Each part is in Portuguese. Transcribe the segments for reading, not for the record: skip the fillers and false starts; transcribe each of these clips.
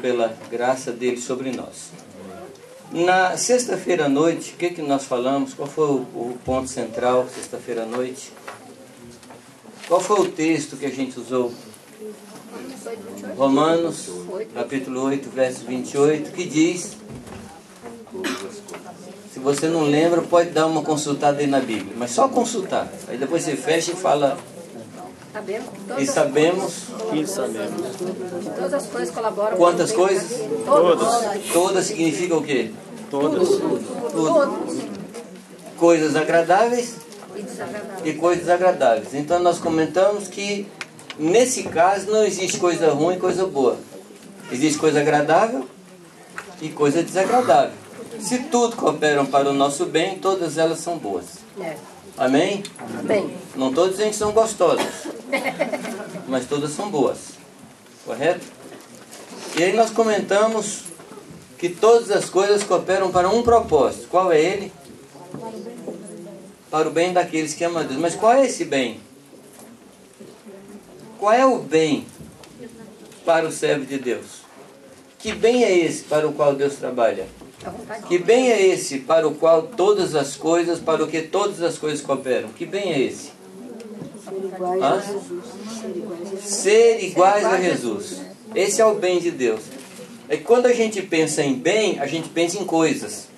pela graça dele sobre nós. Na sexta-feira à noite, o que nós falamos? Qual foi o ponto central, sexta-feira à noite? Qual foi o texto que a gente usou? Romanos, capítulo 8, verso 28, que diz... Se você não lembra, pode dar uma consultada aí na Bíblia, mas só consultar. Aí depois você fecha e fala... E sabemos. Todas as coisas colaboram. Quantas coisas? Todas. Todas significa o quê? Todas. Tudo. Coisas agradáveis e coisas desagradáveis. Então nós comentamos que nesse caso não existe coisa ruim e coisa boa. Existe coisa agradável e coisa desagradável. Se tudo cooperam para o nosso bem, todas elas são boas. Amém? Amém. Não estou dizendo que são gostosas, mas todas são boas. Correto? E aí nós comentamos que todas as coisas cooperam para um propósito. Qual é ele? Para o bem daqueles que amam a Deus. Mas qual é esse bem? Qual é o bem para o servo de Deus? Que bem é esse para o qual Deus trabalha? Que bem é esse para o qual todas as coisas, para o que todas as coisas cooperam? Que bem é esse? Ser iguais a Jesus. Esse é o bem de Deus. É que quando a gente pensa em bem, a gente pensa em coisas.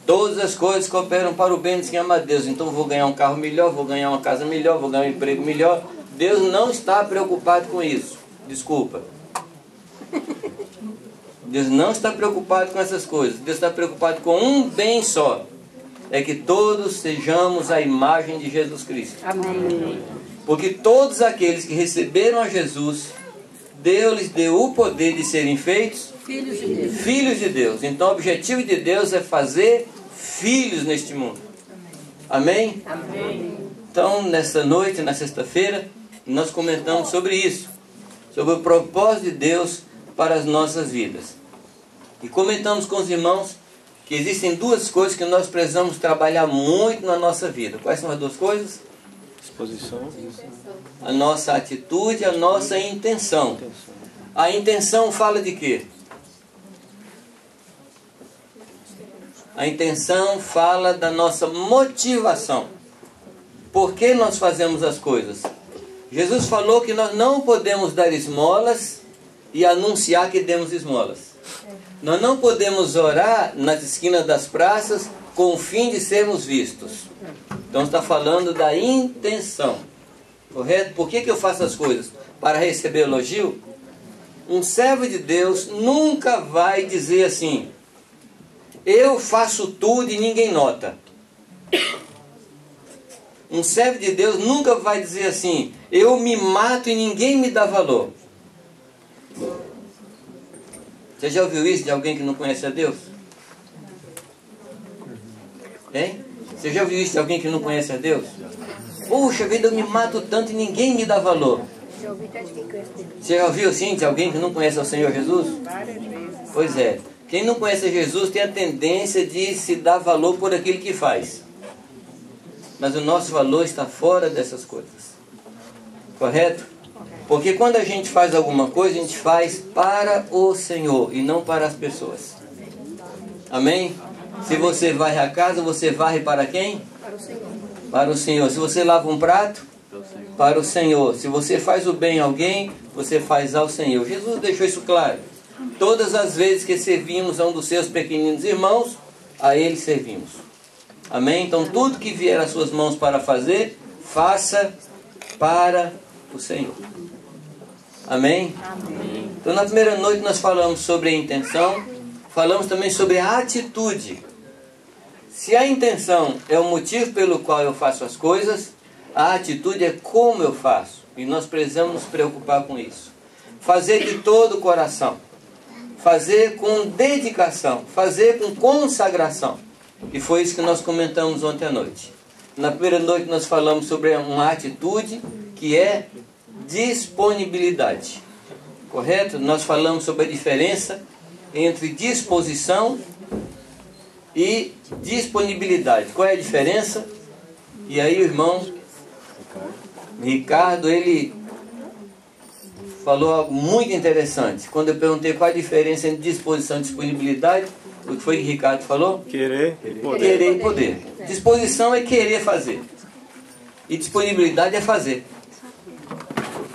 Todas as coisas cooperam para o bem de quem ama a Deus. Então vou ganhar um carro melhor, vou ganhar uma casa melhor, vou ganhar um emprego melhor. Deus não está preocupado com isso. Desculpa. Deus não está preocupado com essas coisas. Deus está preocupado com um bem só. É que todos sejamos a imagem de Jesus Cristo. Amém. Porque todos aqueles que receberam a Jesus, Deus lhes deu o poder de serem feitos Filhos de Deus. Filhos de Deus. Então o objetivo de Deus é fazer filhos neste mundo. Amém? Amém. Então, nessa noite, na sexta-feira, nós comentamos sobre isso. Sobre o propósito de Deus para as nossas vidas. E comentamos com os irmãos que existem duas coisas que nós precisamos trabalhar muito na nossa vida. Quais são as duas coisas? Disposição. A nossa atitude, a nossa intenção. A intenção fala de quê? A intenção fala da nossa motivação. Por que nós fazemos as coisas? Jesus falou que nós não podemos dar esmolas e anunciar que demos esmolas. Nós não podemos orar nas esquinas das praças com o fim de sermos vistos. Então está falando da intenção. Correto? Por que eu faço as coisas? Para receber elogio? Um servo de Deus nunca vai dizer assim: eu faço tudo e ninguém nota. Um servo de Deus nunca vai dizer assim: eu me mato e ninguém me dá valor. Você já ouviu isso de alguém que não conhece a Deus? Hein? Você já ouviu isso de alguém que não conhece a Deus? Puxa vida, eu me mato tanto e ninguém me dá valor. Você já ouviu assim de alguém que não conhece o Senhor Jesus? Várias vezes. Pois é. Quem não conhece Jesus tem a tendência de se dar valor por aquilo que faz. Mas o nosso valor está fora dessas coisas. Correto? Porque quando a gente faz alguma coisa, a gente faz para o Senhor e não para as pessoas. Amém? Se você varre a casa, você varre para quem? Para o Senhor. Para o Senhor. Se você lava um prato, para o Senhor. Se você faz o bem a alguém, você faz ao Senhor. Jesus deixou isso claro. Todas as vezes que servimos a um dos seus pequeninos irmãos, a ele servimos. Amém? Então tudo que vier às suas mãos para fazer, faça para o Senhor. Amém? Amém. Então na primeira noite nós falamos sobre a intenção, falamos também sobre a atitude. Se a intenção é o motivo pelo qual eu faço as coisas, a atitude é como eu faço. E nós precisamos nos preocupar com isso. Fazer de todo o coração. Fazer com dedicação. Fazer com consagração. E foi isso que nós comentamos ontem à noite. Na primeira noite nós falamos sobre uma atitude que é disponibilidade. Correto? Nós falamos sobre a diferença entre disposição e disponibilidade. Qual é a diferença? E aí o irmão Ricardo, ele falou algo muito interessante. Quando eu perguntei qual a diferença entre disposição e disponibilidade, o que foi que Ricardo falou? Querer e poder. Querer e poder. Disposição é querer fazer. E disponibilidade é fazer.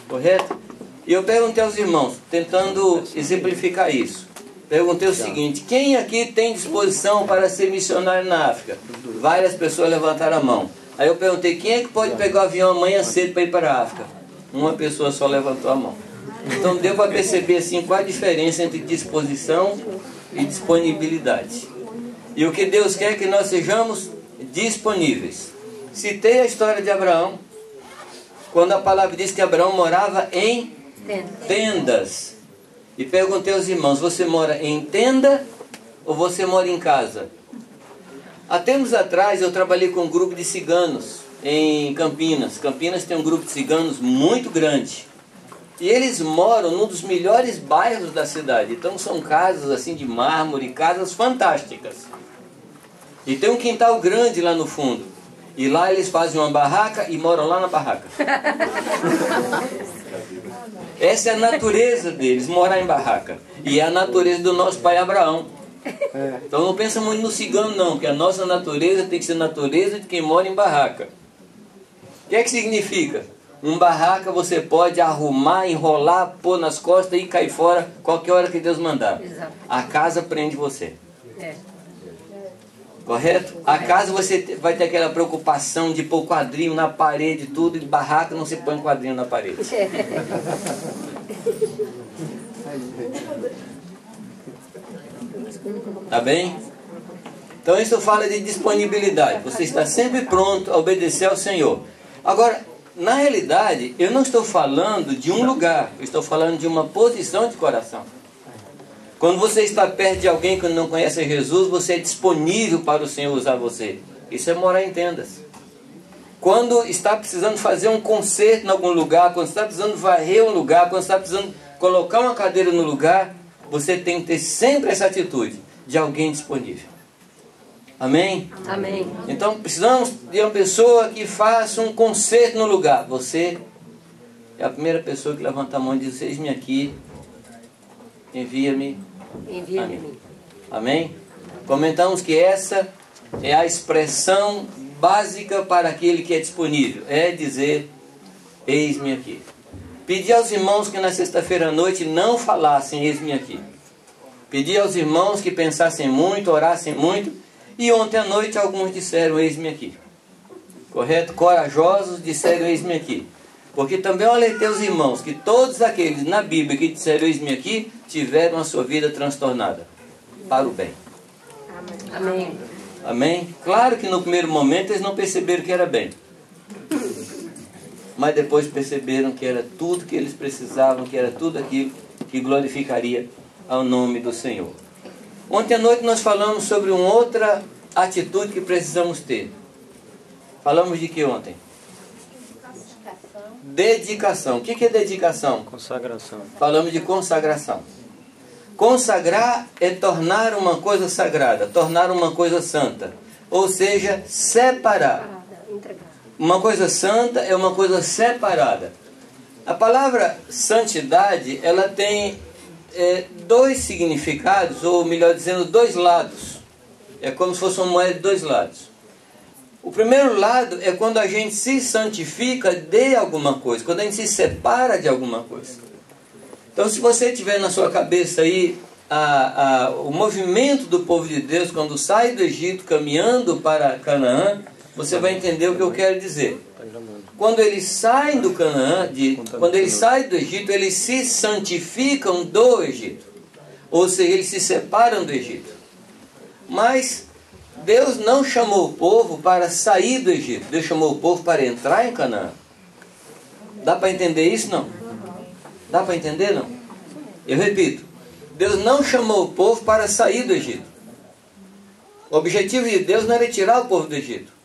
Correto? E eu perguntei aos irmãos, tentando exemplificar isso. Perguntei o seguinte: quem aqui tem disposição para ser missionário na África? Várias pessoas levantaram a mão. Aí eu perguntei: quem é que pode pegar o avião amanhã cedo para ir para a África? Uma pessoa só levantou a mão. Então deu para perceber assim qual a diferença entre disposição e disponibilidade. E o que Deus quer é que nós sejamos disponíveis. Citei a história de Abraão, quando a palavra diz que Abraão morava em tendas. E perguntei aos irmãos: você mora em tenda ou você mora em casa? Há tempos atrás eu trabalhei com um grupo de ciganos em Campinas. Campinas tem um grupo de ciganos muito grande. E eles moram num dos melhores bairros da cidade. Então são casas assim de mármore, casas fantásticas. E tem um quintal grande lá no fundo. E lá eles fazem uma barraca e moram lá na barraca. Essa é a natureza deles, morar em barraca. E é a natureza do nosso pai Abraão. Então não pensa muito no cigano não, porque a nossa natureza tem que ser a natureza de quem mora em barraca. O que é que significa? Um barraca você pode arrumar, enrolar, pôr nas costas e cair fora qualquer hora que Deus mandar. A casa prende você. Correto? A casa você vai ter aquela preocupação de pôr quadrinho na parede, tudo, e de barraca não se põe quadrinho na parede. Tá bem? Então isso fala de disponibilidade. Você está sempre pronto a obedecer ao Senhor. Agora, na realidade, eu não estou falando de um lugar, eu estou falando de uma posição de coração. Quando você está perto de alguém que não conhece Jesus, você é disponível para o Senhor usar você. Isso é morar em tendas. Quando está precisando fazer um concerto em algum lugar, quando está precisando varrer um lugar, quando está precisando colocar uma cadeira no lugar, você tem que ter sempre essa atitude de alguém disponível. Amém? Amém. Então precisamos de uma pessoa que faça um concerto no lugar. Você é a primeira pessoa que levanta a mão e diz: eis-me aqui, envia-me. Envia-me a mim. Amém? Comentamos que essa é a expressão básica para aquele que é disponível. É dizer: eis-me aqui. Pedi aos irmãos que na sexta-feira à noite não falassem eis-me aqui. Pedi aos irmãos que pensassem muito, orassem muito. E ontem à noite alguns disseram eis-me aqui. Correto? Corajosos disseram eis-me aqui. Porque também eu alertei os irmãos que todos aqueles na Bíblia que disseram eis-me aqui tiveram a sua vida transtornada para o bem. Amém. Amém? Claro que no primeiro momento eles não perceberam que era bem. Mas depois perceberam que era tudo que eles precisavam, que era tudo aquilo que glorificaria ao nome do Senhor. Ontem à noite nós falamos sobre uma outra atitude que precisamos ter. Falamos de que ontem? Dedicação. O que é dedicação? Consagração. Falamos de consagração. Consagrar é tornar uma coisa sagrada, tornar uma coisa santa. Ou seja, separar. Uma coisa santa é uma coisa separada. A palavra santidade, ela tem dois significados, ou melhor dizendo, dois lados. É como se fosse uma moeda de dois lados. O primeiro lado é quando a gente se santifica de alguma coisa, quando a gente se separa de alguma coisa. Então, se você tiver na sua cabeça aí o movimento do povo de Deus quando sai do Egito caminhando para Canaã, você vai entender o que eu quero dizer. Quando eles saem do Canaã, quando eles saem do Egito, eles se santificam do Egito. Ou seja, eles se separam do Egito. Mas Deus não chamou o povo para sair do Egito. Deus chamou o povo para entrar em Canaã. Dá para entender isso, não? Dá para entender, não? Eu repito. Deus não chamou o povo para sair do Egito. O objetivo de Deus não era tirar o povo do Egito.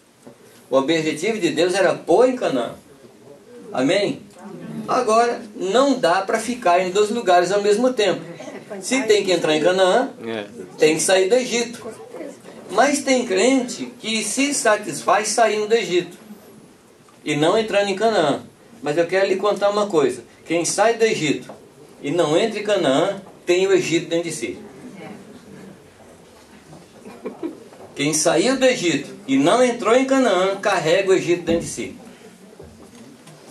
O objetivo de Deus era pôr em Canaã. Amém? Agora, não dá para ficar em dois lugares ao mesmo tempo. Se tem que entrar em Canaã, tem que sair do Egito. Mas tem crente que se satisfaz saindo do Egito e não entrando em Canaã. Mas eu quero lhe contar uma coisa. Quem sai do Egito e não entra em Canaã, tem o Egito dentro de si. Quem saiu do Egito e não entrou em Canaã, carrega o Egito dentro de si.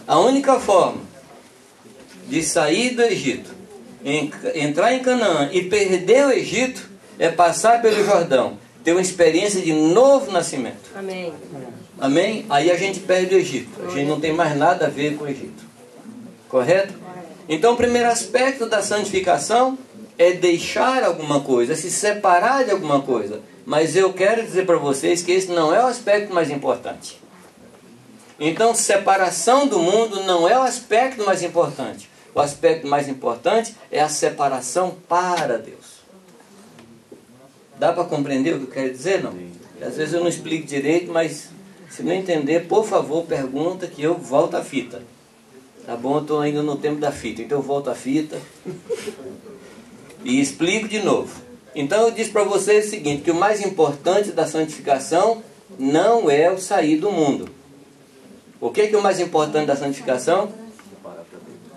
A única forma de sair do Egito, entrar em Canaã e perder o Egito, é passar pelo Jordão, ter uma experiência de novo nascimento. Amém. Amém? Aí a gente perde o Egito. A gente não tem mais nada a ver com o Egito. Correto? Então o primeiro aspecto da santificação é deixar alguma coisa, se separar de alguma coisa. Mas eu quero dizer para vocês que esse não é o aspecto mais importante. Então, separação do mundo não é o aspecto mais importante. O aspecto mais importante é a separação para Deus. Dá para compreender o que eu quero dizer? Não? Às vezes eu não explico direito, mas se não entender, por favor, pergunta que eu volto a fita. Tá bom? Eu estou ainda no tempo da fita, então eu volto a fita e explico de novo. Então eu disse para vocês o seguinte, que o mais importante da santificação não é o sair do mundo. O que é o mais importante da santificação?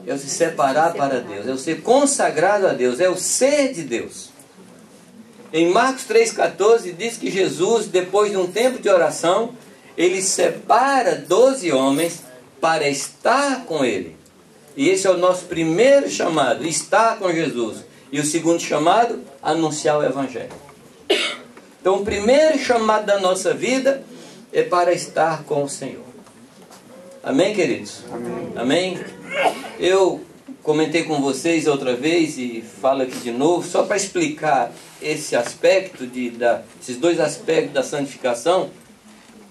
É o se separar para Deus, é o ser consagrado a Deus, é o ser de Deus. Em Marcos 3,14 diz que Jesus, depois de um tempo de oração, ele separa 12 homens para estar com ele. E esse é o nosso primeiro chamado, estar com Jesus. E o segundo chamado, anunciar o Evangelho. Então o primeiro chamado da nossa vida é para estar com o Senhor. Amém, queridos? Amém. Amém? Eu comentei com vocês outra vez e falo aqui de novo, só para explicar esse aspecto, esses dois aspectos da santificação,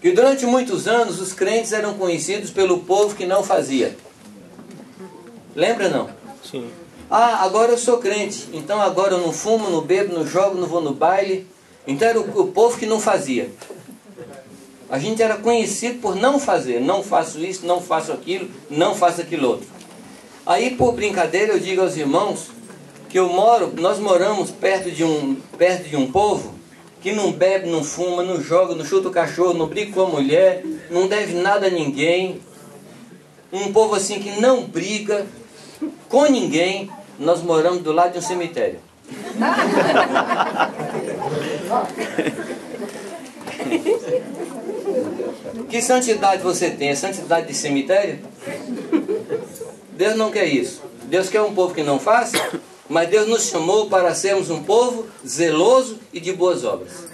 que durante muitos anos os crentes eram conhecidos pelo povo que não fazia. Lembra não? Sim. Ah, agora eu sou crente, então agora eu não fumo, não bebo, não jogo, não vou no baile. Então era o povo que não fazia. A gente era conhecido por não fazer. Não faço isso, não faço aquilo, não faço aquilo outro. Aí por brincadeira eu digo aos irmãos que nós moramos perto de um povo que não bebe, não fuma, não joga, não chuta o cachorro, não briga com a mulher, não deve nada a ninguém. Um povo assim que não briga com ninguém. Nós moramos do lado de um cemitério. Que santidade você tem? É santidade de cemitério? Deus não quer isso. Deus quer um povo que não faça, mas Deus nos chamou para sermos um povo zeloso e de boas obras.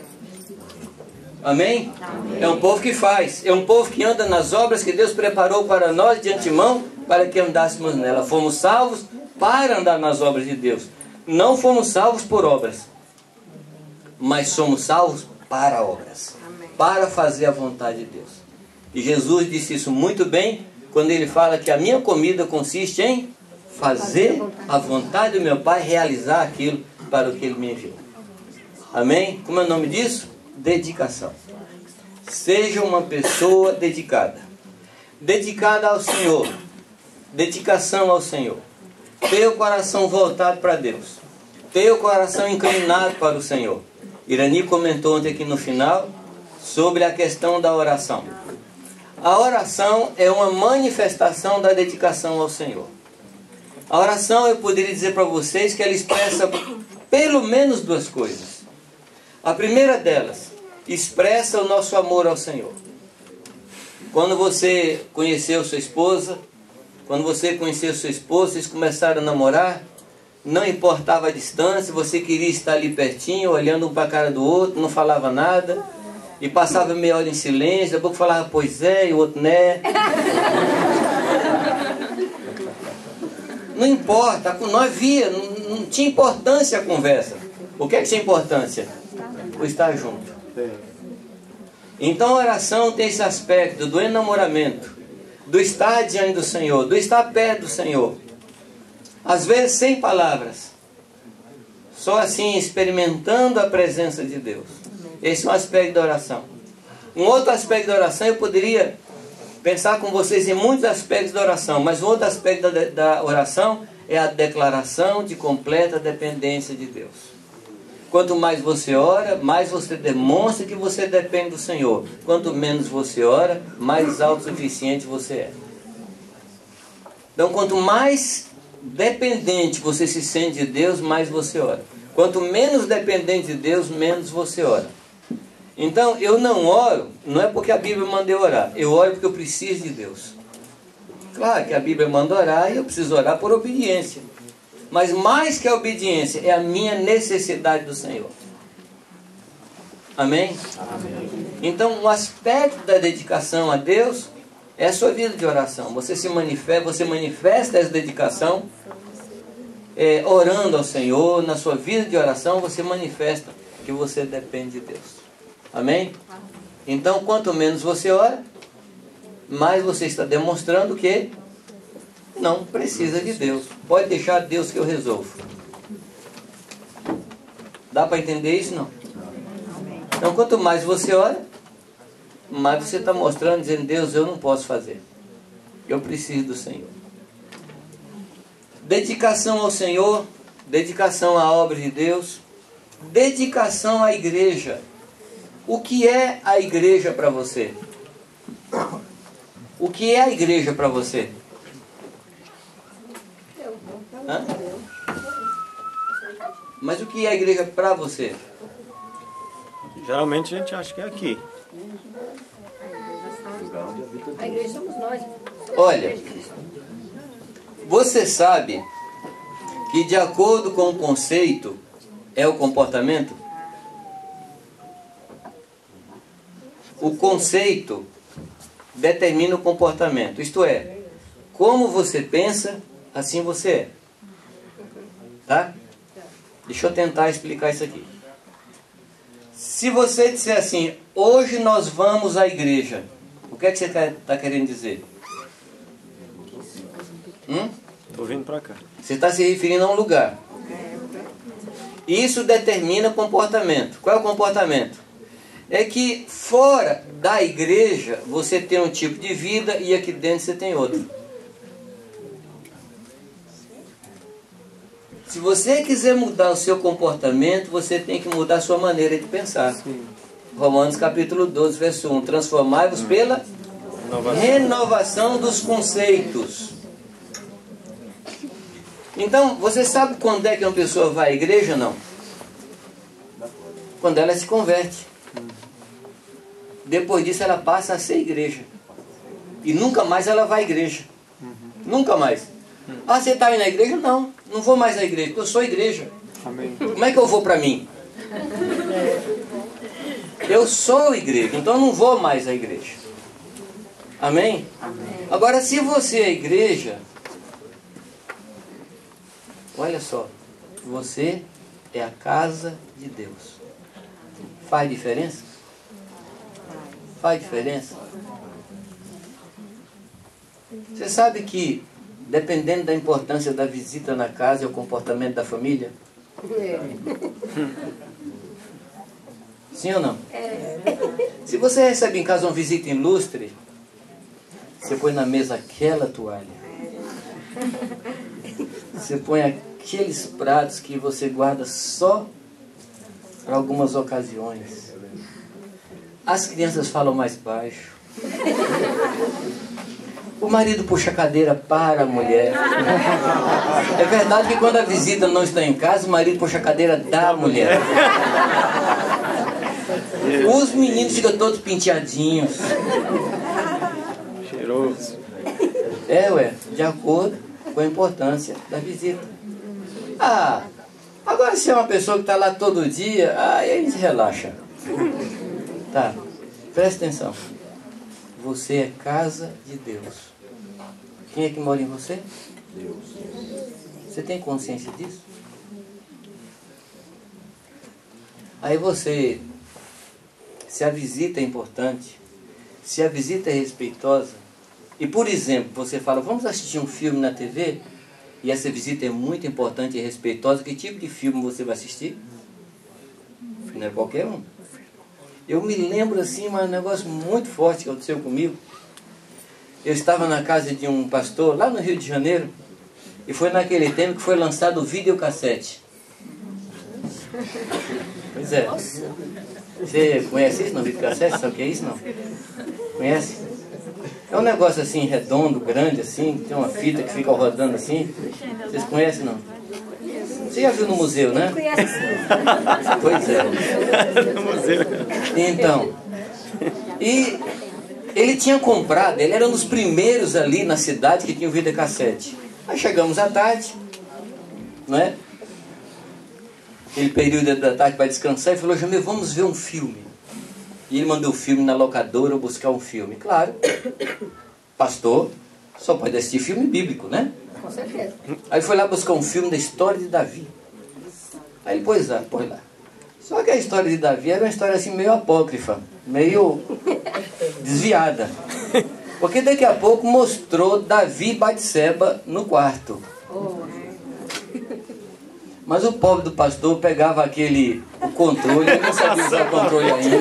Amém? Amém. É um povo que faz. É um povo que anda nas obras que Deus preparou para nós de antemão, para que andássemos nela. Fomos salvos para andar nas obras de Deus. Não fomos salvos por obras, mas somos salvos para obras. Amém. Para fazer a vontade de Deus. E Jesus disse isso muito bem quando ele fala que a minha comida consiste em fazer a vontade do meu Pai, realizar aquilo para o que Ele me enviou. Amém? Como é o nome disso? Dedicação. Seja uma pessoa dedicada. Dedicada ao Senhor. Dedicação ao Senhor. Ter o coração voltado para Deus. Ter o coração inclinado para o Senhor. Irani comentou ontem aqui no final sobre a questão da oração. A oração é uma manifestação da dedicação ao Senhor. A oração, eu poderia dizer para vocês que ela expressa pelo menos duas coisas. A primeira delas, expressa o nosso amor ao Senhor. Quando você conheceu sua esposa, vocês começaram a namorar, não importava a distância, você queria estar ali pertinho, olhando um para a cara do outro, não falava nada, e passava meia hora em silêncio, daqui a pouco falava, pois é, e o outro né. Não importa, não tinha importância a conversa. O que é que tinha importância? O estar junto. Então a oração tem esse aspecto do enamoramento, do estar diante do Senhor, do estar perto do Senhor. Às vezes sem palavras, só assim experimentando a presença de Deus. Esse é um aspecto da oração. Um outro aspecto da oração, eu poderia pensar com vocês em muitos aspectos da oração, mas um outro aspecto da oração é a declaração de completa dependência de Deus. Quanto mais você ora, mais você demonstra que você depende do Senhor. Quanto menos você ora, mais autossuficiente você é. Então, quanto mais dependente você se sente de Deus, mais você ora. Quanto menos dependente de Deus, menos você ora. Então, eu não oro, não é porque a Bíblia manda eu orar. Eu oro porque eu preciso de Deus. Claro que a Bíblia manda orar e eu preciso orar por obediência. Mas mais que a obediência, é a minha necessidade do Senhor. Amém? Amém. Então, um aspecto da dedicação a Deus é a sua vida de oração. Você manifesta essa dedicação orando ao Senhor. Na sua vida de oração, você manifesta que você depende de Deus. Amém? Então, quanto menos você ora, mais você está demonstrando que não precisa de Deus. Pode deixar Deus que eu resolvo. Dá para entender isso? Não? Então, quanto mais você ora, mais você está mostrando, dizendo: Deus, eu não posso fazer. Eu preciso do Senhor. Dedicação ao Senhor, dedicação à obra de Deus, dedicação à igreja. O que é a igreja para você? O que é a igreja para você? Hã? Mas o que é a igreja para você? Geralmente a gente acha que é aqui. A igreja somos nós. Olha, você sabe que de acordo com o conceito é o comportamento? O conceito determina o comportamento. Isto é, como você pensa, assim você é. Tá? Deixa eu tentar explicar isso aqui. Se você disser assim: hoje nós vamos à igreja, o que é que você está querendo dizer? Estou vindo para cá. Você está se referindo a um lugar. Isso determina comportamento. Qual é o comportamento? É que fora da igreja você tem um tipo de vida e aqui dentro você tem outro. Se você quiser mudar o seu comportamento, você tem que mudar a sua maneira de pensar. Sim. Romanos capítulo 12, verso 1. Transformai-vos pela renovação dos conceitos. Então, você sabe quando é que uma pessoa vai à igreja? Não. Quando ela se converte. Depois disso ela passa a ser igreja. E nunca mais ela vai à igreja. Nunca mais. Ah, você está indo na igreja? Não, não vou mais à igreja, porque eu sou igreja. Amém. Como é que eu vou para mim? Eu sou igreja, então eu não vou mais à igreja. Amém? Amém. Agora, se você é igreja, olha só, você é a casa de Deus. Faz diferença? Faz diferença? Você sabe que, dependendo da importância da visita na casa, é o comportamento da família? Sim ou não? Se você recebe em casa uma visita ilustre, você põe na mesa aquela toalha. Você põe aqueles pratos que você guarda só para algumas ocasiões. As crianças falam mais baixo. O marido puxa a cadeira para a mulher. É verdade que quando a visita não está em casa, o marido puxa a cadeira da mulher. Os meninos ficam todos penteadinhos. Cheiroso. De acordo com a importância da visita. Agora se é uma pessoa que está lá todo dia, aí a gente relaxa. Tá, presta atenção. Você é casa de Deus. Quem é que mora em você? Deus. Você tem consciência disso? Aí você, se a visita é importante, se a visita é respeitosa, e por exemplo, você fala: vamos assistir um filme na TV, e essa visita é muito importante e respeitosa, que tipo de filme você vai assistir? Não é qualquer um. Eu me lembro assim, um negócio muito forte que aconteceu comigo. Eu estava na casa de um pastor lá no Rio de Janeiro, e foi naquele tempo que foi lançado o videocassete. Pois é. Você conhece isso no videocassete? Sabe o que é isso? Não? Conhece? É um negócio assim, redondo, grande assim, tem uma fita que fica rodando assim. Vocês conhecem, não? Você já viu no museu, né? Conhece sim. Pois é. No museu. Então, e ele tinha comprado, ele era um dos primeiros ali na cidade que tinha o videocassete. Aí chegamos à tarde, não é? Aquele período da tarde para descansar, e falou: Jamil, vamos ver um filme. E ele mandou o filme na locadora buscar um filme. Claro, pastor só pode assistir filme bíblico, né? Com certeza. Aí foi lá buscar um filme da história de Davi. Aí ele pôs lá. Só que a história de Davi era uma história assim meio apócrifa, meio desviada. Porque daqui a pouco mostrou Davi e Batseba no quarto. Mas o pobre do pastor pegava o controle, ele não sabia usar o controle ainda.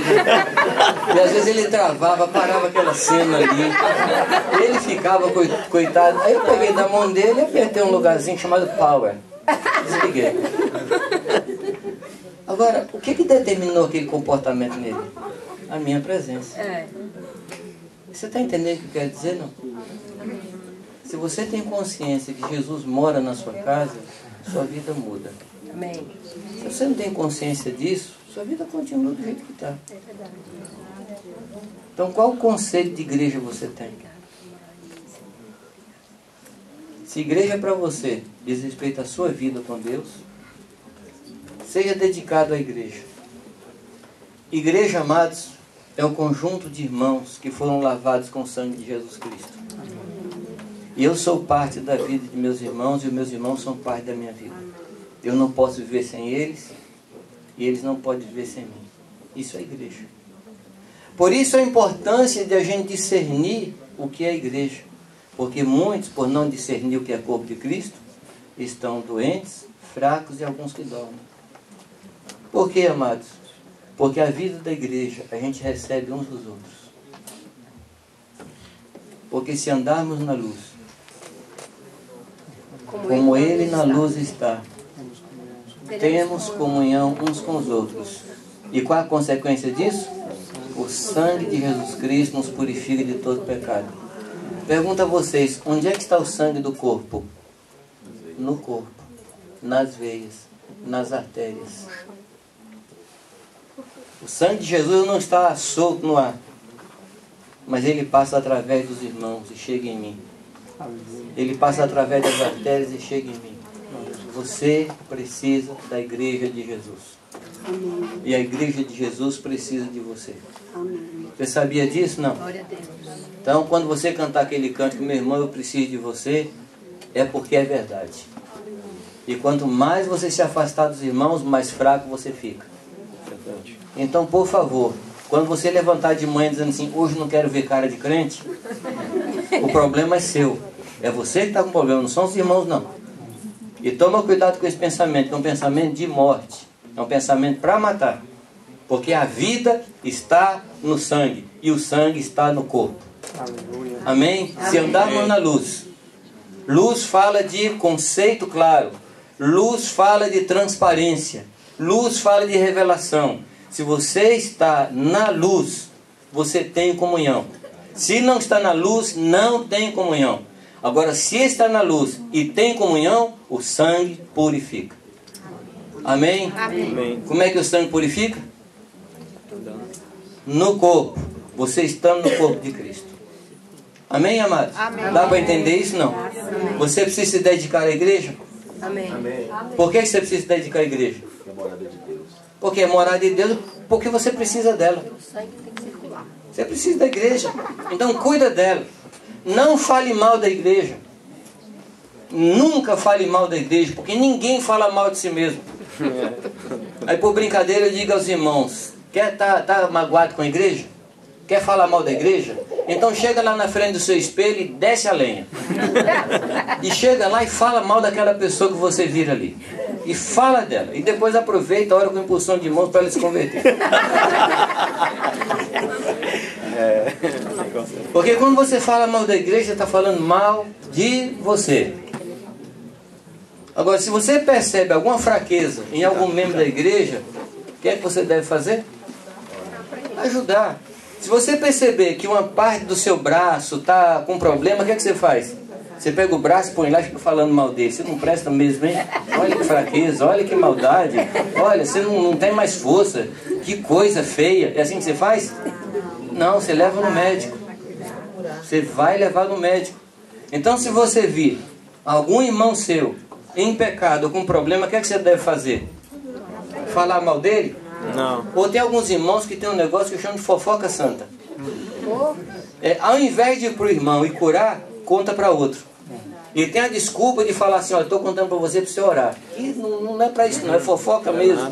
E às vezes ele travava, parava aquela cena ali. Ele ficava coitado. Aí eu peguei da mão dele e apertei um lugarzinho chamado Power. Desliguei. Agora, o que determinou aquele comportamento nele? A minha presença. Você está entendendo o que eu quero dizer, não? Se você tem consciência que Jesus mora na sua casa, sua vida muda. Amém. Se você não tem consciência disso, sua vida continua do jeito que está. Então, qual conceito de igreja você tem? Se igreja é para você diz respeito à sua vida com Deus, seja dedicado à igreja. Igreja, amados, é um conjunto de irmãos que foram lavados com o sangue de Jesus Cristo. E eu sou parte da vida de meus irmãos e os meus irmãos são parte da minha vida. Eu não posso viver sem eles e eles não podem viver sem mim. Isso é igreja. Por isso a importância de a gente discernir o que é igreja. Porque muitos, por não discernir o que é corpo de Cristo, estão doentes, fracos e alguns que dormem. Por quê, amados? Porque a vida da igreja a gente recebe uns dos outros. Porque se andarmos na luz, como Ele na luz está, temos comunhão uns com os outros. E qual a consequência disso? O sangue de Jesus Cristo nos purifica de todo pecado. Pergunto a vocês, onde é que está o sangue do corpo? No corpo, nas veias, nas artérias. O sangue de Jesus não está solto no ar, mas ele passa através dos irmãos e chega em mim. Ele passa através das artérias e chega em mim. Você precisa da igreja de Jesus. E a igreja de Jesus precisa de você. Você sabia disso? Não? Então, quando você cantar aquele canto, meu irmão, eu preciso de você, é porque é verdade. E quanto mais você se afastar dos irmãos, mais fraco você fica. Então, por favor, quando você levantar de manhã dizendo assim, hoje não quero ver cara de crente, o problema é seu. É você que está com problema, não são os irmãos, não. E toma cuidado com esse pensamento, que é um pensamento de morte. É um pensamento para matar. Porque a vida está no sangue. E o sangue está no corpo. Aleluia. Amém? Se andarmos na luz. Luz fala de conceito claro. Luz fala de transparência. Luz fala de revelação. Se você está na luz, você tem comunhão. Se não está na luz, não tem comunhão. Agora, se está na luz e tem comunhão, o sangue purifica. Amém? Amém. Como é que o sangue purifica? No corpo. Você estando no corpo de Cristo. Amém, amados? Amém. Dá para entender isso? Não? Amém. Você precisa se dedicar à igreja? Amém. Por que você precisa se dedicar à igreja? Porque é morada de Deus, porque você precisa dela. O sangue tem que circular. Você precisa da igreja. Então cuida dela. Não fale mal da igreja. Nunca fale mal da igreja, porque ninguém fala mal de si mesmo. Aí por brincadeira eu digo aos irmãos, quer tá magoado com a igreja? Quer falar mal da igreja? Então chega lá na frente do seu espelho e desce a lenha. E chega lá e fala mal daquela pessoa que você vira ali. E fala dela. E depois aproveita a hora com impulsão de mãos para ela se converter. Porque quando você fala mal da igreja, você está falando mal de você. Agora, se você percebe alguma fraqueza em algum membro da igreja, o que é que você deve fazer? Ajudar. Se você perceber que uma parte do seu braço está com problema, o que é que você faz? Você pega o braço, põe lá e fica falando mal dele. Você não presta mesmo, hein? Olha que fraqueza, olha que maldade. Olha, você não tem mais força. Que coisa feia. É assim que você faz? Não, você leva no médico. Você vai levar no médico. Então, se você vir algum irmão seu em pecado ou com problema, o que é que você deve fazer? Falar mal dele? Não. Ou tem alguns irmãos que tem um negócio que eu chamo de fofoca santa. Ao invés de ir para o irmão e curar, conta para outro. E tem a desculpa de falar assim, olha, estou contando para você orar. E não é para isso, não, é fofoca mesmo.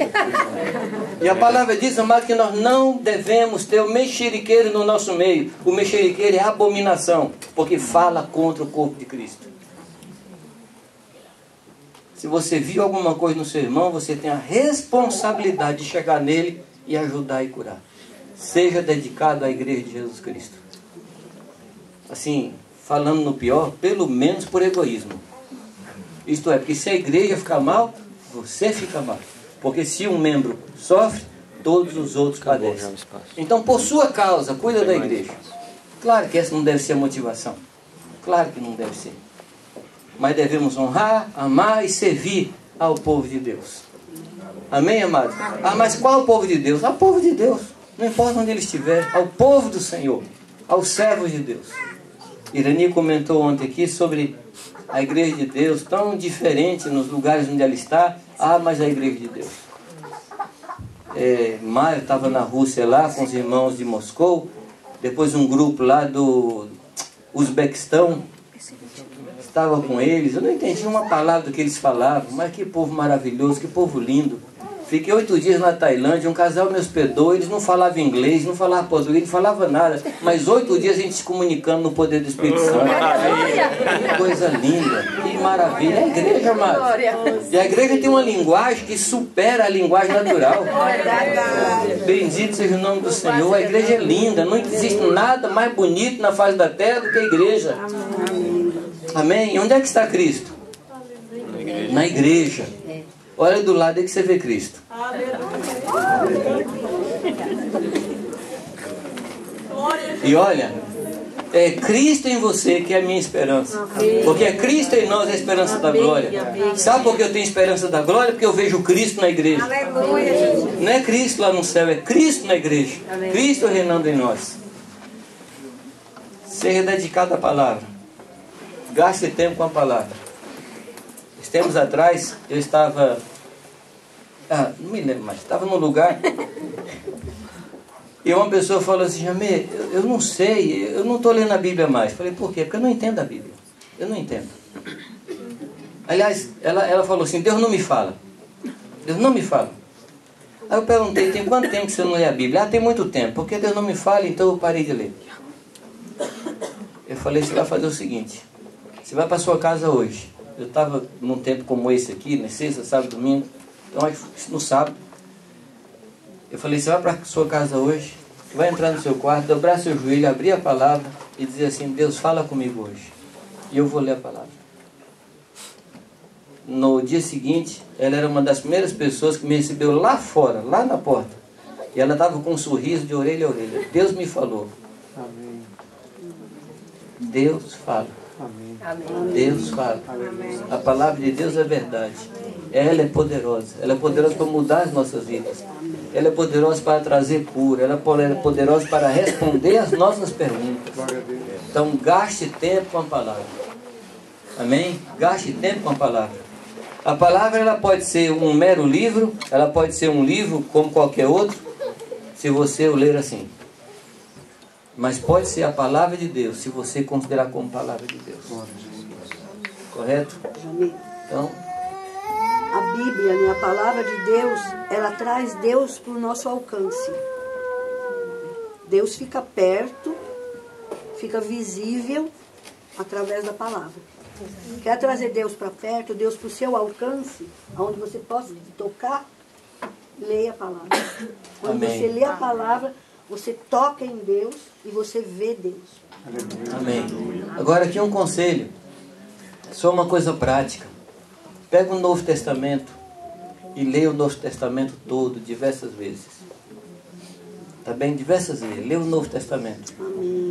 E a palavra diz, amado, que nós não devemos ter o mexeriqueiro no nosso meio. O mexeriqueiro é abominação, porque fala contra o corpo de Cristo. Se você viu alguma coisa no seu irmão, você tem a responsabilidade de chegar nele e ajudar e curar. Seja dedicado à igreja de Jesus Cristo. Assim, falando no pior, pelo menos por egoísmo. Isto é, porque se a igreja ficar mal, você fica mal. Porque se um membro sofre, todos os outros padecem. Então, por sua causa, cuida da igreja. Claro que essa não deve ser a motivação. Claro que não deve ser. Mas devemos honrar, amar e servir ao povo de Deus. Amém, amados? Ah, mas qual é o povo de Deus? Ao povo de Deus. Não importa onde ele estiver. Ao povo do Senhor. Aos servos de Deus. Irani comentou ontem aqui sobre a igreja de Deus, tão diferente nos lugares onde ela está. Ah, mas a igreja de Deus. Maio estava na Rússia lá com os irmãos de Moscou. Depois um grupo lá do Uzbequistão estava com eles. Eu não entendi uma palavra do que eles falavam, mas que povo maravilhoso, que povo lindo. Fiquei 8 dias na Tailândia, um casal me hospedou, eles não falavam inglês, não falavam português, não falavam nada. Mas 8 dias a gente se comunicando no poder do Espírito Santo. Que coisa linda, que maravilha. É a igreja, amado. E a igreja tem uma linguagem que supera a linguagem natural. Bendito seja o nome do Senhor. A igreja é linda, não existe nada mais bonito na face da terra do que a igreja. Amém? E onde é que está Cristo? Na igreja. Olha do lado aí que você vê Cristo. E olha, é Cristo em você que é a minha esperança. Porque é Cristo em nós a esperança da glória. Sabe por que eu tenho esperança da glória? Porque eu vejo Cristo na igreja. Não é Cristo lá no céu, é Cristo na igreja. Cristo reinando em nós. Seja dedicado à palavra. Gaste tempo com a palavra. Tempos atrás, eu estava... não me lembro mais. Estava num lugar... E uma pessoa falou assim, Jamê, eu não sei, eu não estou lendo a Bíblia mais. Falei, por quê? Porque eu não entendo a Bíblia. Eu não entendo. Aliás, ela falou assim, Deus não me fala. Deus não me fala. Aí eu perguntei, tem quanto tempo que você não lê a Bíblia? Ah, tem muito tempo. Porque Deus não me fala, então eu parei de ler. Eu falei, você vai fazer o seguinte. Você vai para sua casa hoje. Eu estava num tempo como esse aqui, na sexta, sábado, domingo. Então, no sábado, eu falei, você vai para a sua casa hoje, vai entrar no seu quarto, dobrar seu joelho, abrir a palavra e dizer assim, Deus, fala comigo hoje. E eu vou ler a palavra. No dia seguinte, ela era uma das primeiras pessoas que me recebeu lá fora, lá na porta. E ela estava com um sorriso de orelha a orelha. Deus me falou. Amém. Deus fala. Amém. Deus fala. A palavra de Deus é verdade. Ela é poderosa. Ela é poderosa para mudar as nossas vidas. Ela é poderosa para trazer cura. Ela é poderosa para responder as nossas perguntas. Então gaste tempo com a palavra. Amém? Gaste tempo com a palavra. A palavra ela pode ser um mero livro. Ela pode ser um livro como qualquer outro. Se você o ler assim. Mas pode ser a palavra de Deus, se você considerar como palavra de Deus. Correto? Então, a Bíblia, né, a palavra de Deus, ela traz Deus para o nosso alcance. Deus fica perto, fica visível através da palavra. Quer trazer Deus para perto, Deus para o seu alcance, onde você possa tocar, leia a palavra. Quando Amém. você lê a palavra, você toca em Deus e você vê Deus. Amém. Agora aqui um conselho. Só uma coisa prática. Pega o Novo Testamento e leia o Novo Testamento todo, diversas vezes. Tá bem? Diversas vezes. Lê o Novo Testamento. Amém.